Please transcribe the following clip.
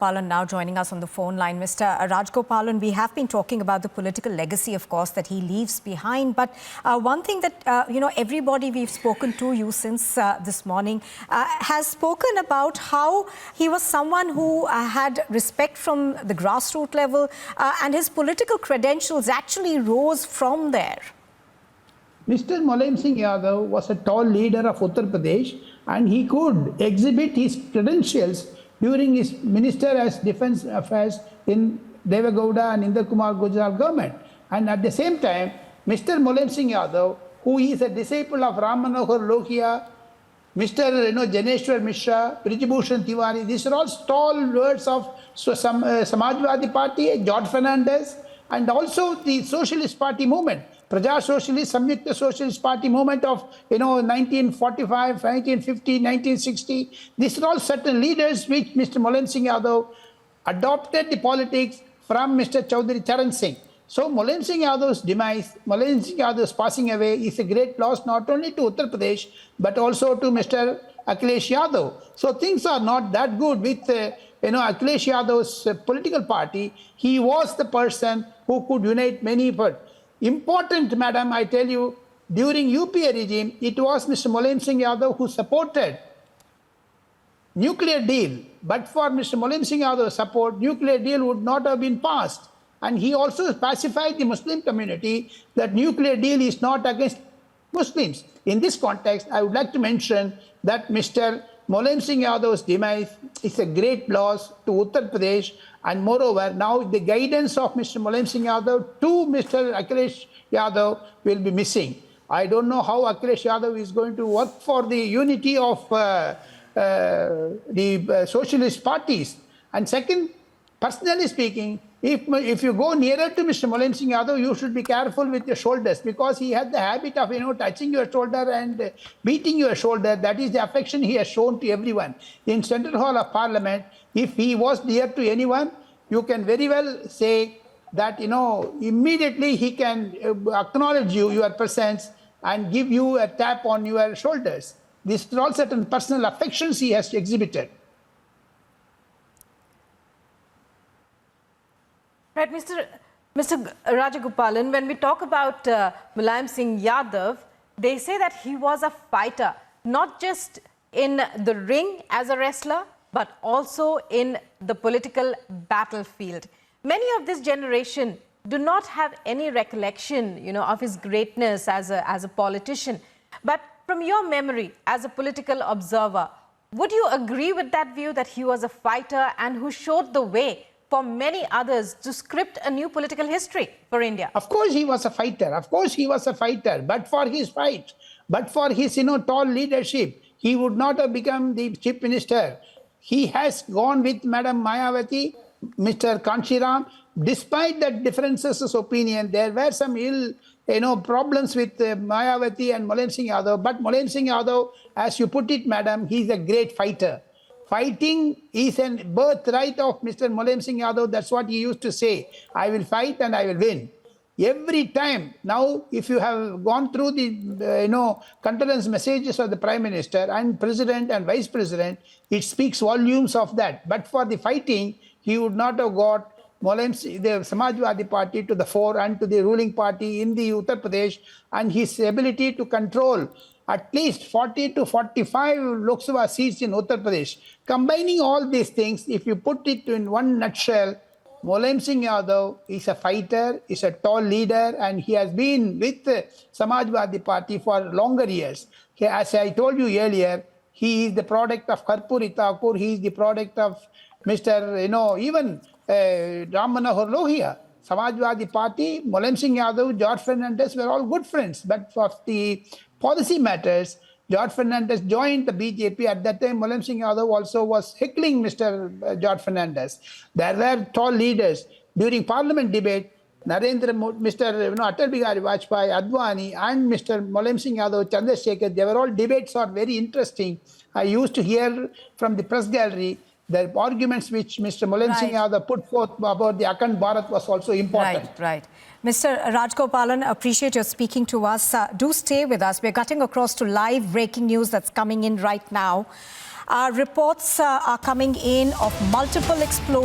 Palan now joining us on the phone line. Mr. Rajgopalan, we have been talking about the political legacy, of course, that he leaves behind. But one thing that, everybody we've spoken to you since this morning has spoken about how he was someone who had respect from the grassroots level and his political credentials actually rose from there. Mr. Mulayam Singh Yadav was a tall leader of Uttar Pradesh and he could exhibit his credentials during his minister as Defence Affairs in Deve Gowda and Inder Kumar Gujral government. And at the same time, Mr. Mulayam Singh Yadav, who is a disciple of Ram Manohar Lohia, Mr. Janeshwar Mishra, Brijbhushan Tiwari, these are all stalwarts of Samajwadi Party, George Fernandez, and also the Socialist Party movement. Praja Socialist, Samyukta Socialist Party movement of 1945, 1950, 1960. These are all certain leaders which Mr. Mulayam Singh Yadav adopted the politics from Mr. Chaudhary Charan Singh. So Mulayam Singh Yadav's demise, Mulayam Singh Yadav's passing away is a great loss not only to Uttar Pradesh but also to Mr. Akhilesh Yadav. So things are not that good with Akhilesh Yadav's political party. He was the person who could unite many but important, madam, I tell you, during UPA regime, it was Mr. Mulayam Singh Yadav who supported nuclear deal. But for Mr. Mulayam Singh Yadav's support, nuclear deal would not have been passed. And he also pacified the Muslim community that nuclear deal is not against Muslims. In this context, I would like to mention that Mr. Mulayam Singh Yadav's demise is a great loss to Uttar Pradesh, and moreover, now the guidance of Mr. Mulayam Singh Yadav to Mr. Akhilesh Yadav will be missing. I don't know how Akhilesh Yadav is going to work for the unity of the socialist parties. And second, personally speaking, if you go nearer to Mr. Mulayam Singh Yadav, you should be careful with your shoulders because he had the habit of touching your shoulder and beating your shoulder. That is the affection he has shown to everyone. In Central Hall of Parliament, if he was near to anyone, you can very well say that immediately he can acknowledge your presence and give you a tap on your shoulders. These are all certain personal affections he has exhibited. Right, Mr. Rajagopalan, when we talk about Mulayam Singh Yadav, they say that he was a fighter, not just in the ring as a wrestler, but also in the political battlefield. Many of this generation do not have any recollection, of his greatness as a politician. But from your memory as a political observer, would you agree with that view that he was a fighter and who showed the way for many others to script a new political history for India? Of course he was a fighter. Of course he was a fighter. But for his fight, but for his tall leadership, he would not have become the chief minister. He has gone with Madam Mayawati, Mr. Kanshiram. Despite the differences of opinion, there were some problems with Mayawati and Mulayam Singh Yadav. But Mulayam Singh Yadav, as you put it, madam, he is a great fighter. Fighting is a birthright of Mr. Mulayam Singh Yadav. That's what he used to say. I will fight and I will win. Every time. Now, if you have gone through the, condolence messages of the Prime Minister and President and Vice President, it speaks volumes of that. But for the fighting, he would not have got the Samajwadi Party to the fore and to the ruling party in the Uttar Pradesh, and his ability to control at least 40 to 45 Lok Sabha seats in Uttar Pradesh. Combining all these things, if you put it in one nutshell, Mulayam Singh Yadav is a fighter, is a tall leader, and he has been with the Samajwadi Party for longer years. As I told you earlier, he is the product of Karpuri Thakur, he is the product of Mr. even Ram Manohar Lohia. Samajwadi Party, Mulayam Singh Yadav, George Fernandez were all good friends. But for the policy matters, George Fernandez joined the BJP. At that time, Mulayam Singh Yadav also was heckling Mr. George Fernandez. There were tall leaders. During parliament debate, Mr. Atal Bihari Vajpayee, Advani, and Mr. Mulayam Singh Yadav, Chandrasekhar, they were all debates are very interesting. I used to hear from the press gallery the arguments which Mr. Mulayam Singh Yadav put forth about the Akhand Bharat was also important. Right. Mr. Rajgopalan, appreciate your speaking to us. Do stay with us. We're cutting across to live breaking news that's coming in right now. Reports are coming in of multiple explosions.